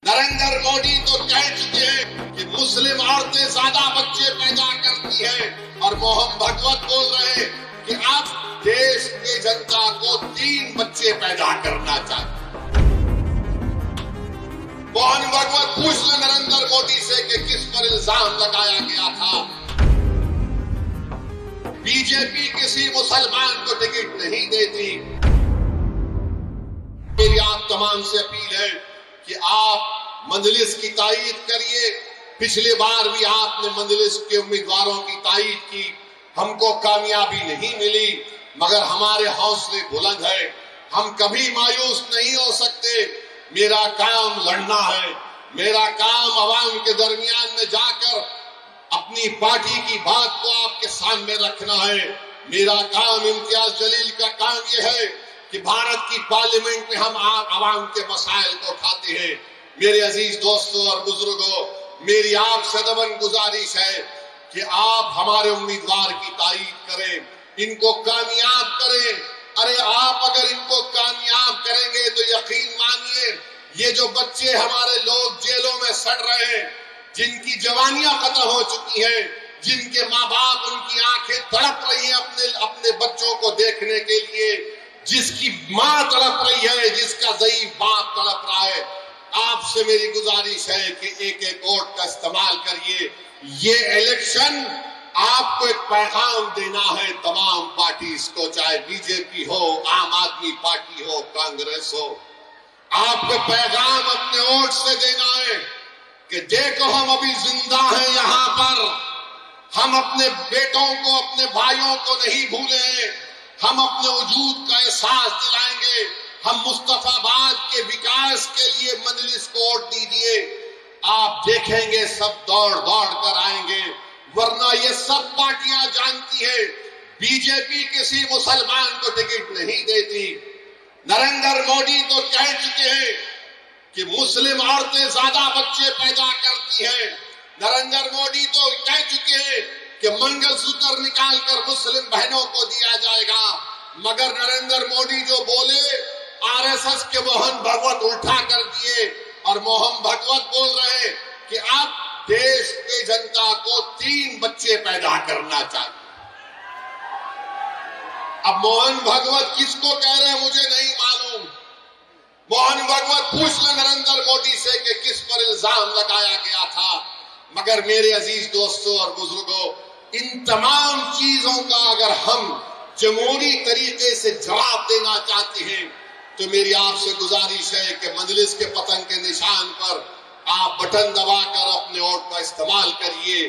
नरेंद्र मोदी तो कह चुके हैं कि मुस्लिम औरतें ज्यादा बच्चे पैदा करती हैं और मोहन भागवत बोल रहे हैं कि अब देश की जनता को 3 बच्चे पैदा करना चाहिए। मोहन भागवत पूछ ले नरेंद्र मोदी से कि किस पर इल्जाम लगाया गया था। बीजेपी किसी मुसलमान को टिकट नहीं देती। मेरी आप तमाम से अपील है कि आप मंजलिस की तायीद करिए। पिछली बार भी आपने मंजलिस के उम्मीदवारों की तायीद की, हमको कामयाबी नहीं मिली, मगर हमारे हौसले बुलंद है, हम कभी मायूस नहीं हो सकते। मेरा काम लड़ना है, मेरा काम अवाम के दरमियान में जाकर अपनी पार्टी की बात को आपके सामने रखना है। मेरा काम इम्तियाज जलील का काम यह है कि भारत की पार्लियामेंट में हम आवाम के मसाइल को उठाते हैं। मेरे अजीज दोस्तों और बुजुर्गों, मेरी आपसे दबन गुजारिश है कि आप हमारे उम्मीदवार की तायीद करें, इनको कामयाब करें। अरे आप अगर इनको कामयाब करेंगे तो यकीन मानिए ये जो बच्चे हमारे लोग जेलों में सड़ रहे हैं, जिनकी जवानियां खत्म हो चुकी हैं, जिनके माँ बाप उनकी आंखें तड़प रही हैं अपने बच्चों को देखने के लिए, जिसकी मां तड़प रही है, जिसका ज़ईफ बाप तड़प रहा है, आपसे मेरी गुजारिश है कि एक एक वोट का इस्तेमाल करिए। ये इलेक्शन आपको एक पैगाम देना है तमाम पार्टीज को, चाहे बीजेपी हो, आम आदमी पार्टी हो, कांग्रेस हो। आपको पैगाम अपने वोट से देना है कि देखो हम अभी जिंदा हैं यहाँ पर, हम अपने बेटों को, अपने भाइयों को नहीं भूले, हम अपने वजूद का एहसास दिलाएंगे। हम मुस्तफाबाद के विकास के लिए मजलिस को वोट दीजिए। आप देखेंगे सब दौड़ दौड़ कर आएंगे, वरना ये सब पार्टियां जानती है बीजेपी किसी मुसलमान को टिकट नहीं देती। नरेंद्र मोदी तो कह चुके हैं कि मुस्लिम औरतें ज्यादा बच्चे पैदा करती हैं। नरेंद्र मोदी तो कह चुके हैं कि मंगलसूत्र निकालकर मुस्लिम बहनों को दिया जाएगा, मगर नरेंद्र मोदी जो बोले आरएसएस के मोहन भागवत उल्टा कर दिए और मोहन भागवत बोल रहे कि अब देश की जनता को 3 बच्चे पैदा करना चाहिए। अब मोहन भागवत किसको कह रहे हैं मुझे नहीं मालूम। मोहन भागवत पूछ ले नरेंद्र मोदी से कि किस पर इल्जाम लगाया गया था। मगर मेरे अजीज दोस्तों और बुजुर्गों, इन तमाम चीजों का अगर हम जमहूरी तरीके से जवाब देना चाहते हैं तो मेरी आपसे गुजारिश है कि मजलिस के पतंग के निशान पर आप बटन दबाकर अपने वोट का इस्तेमाल करिए।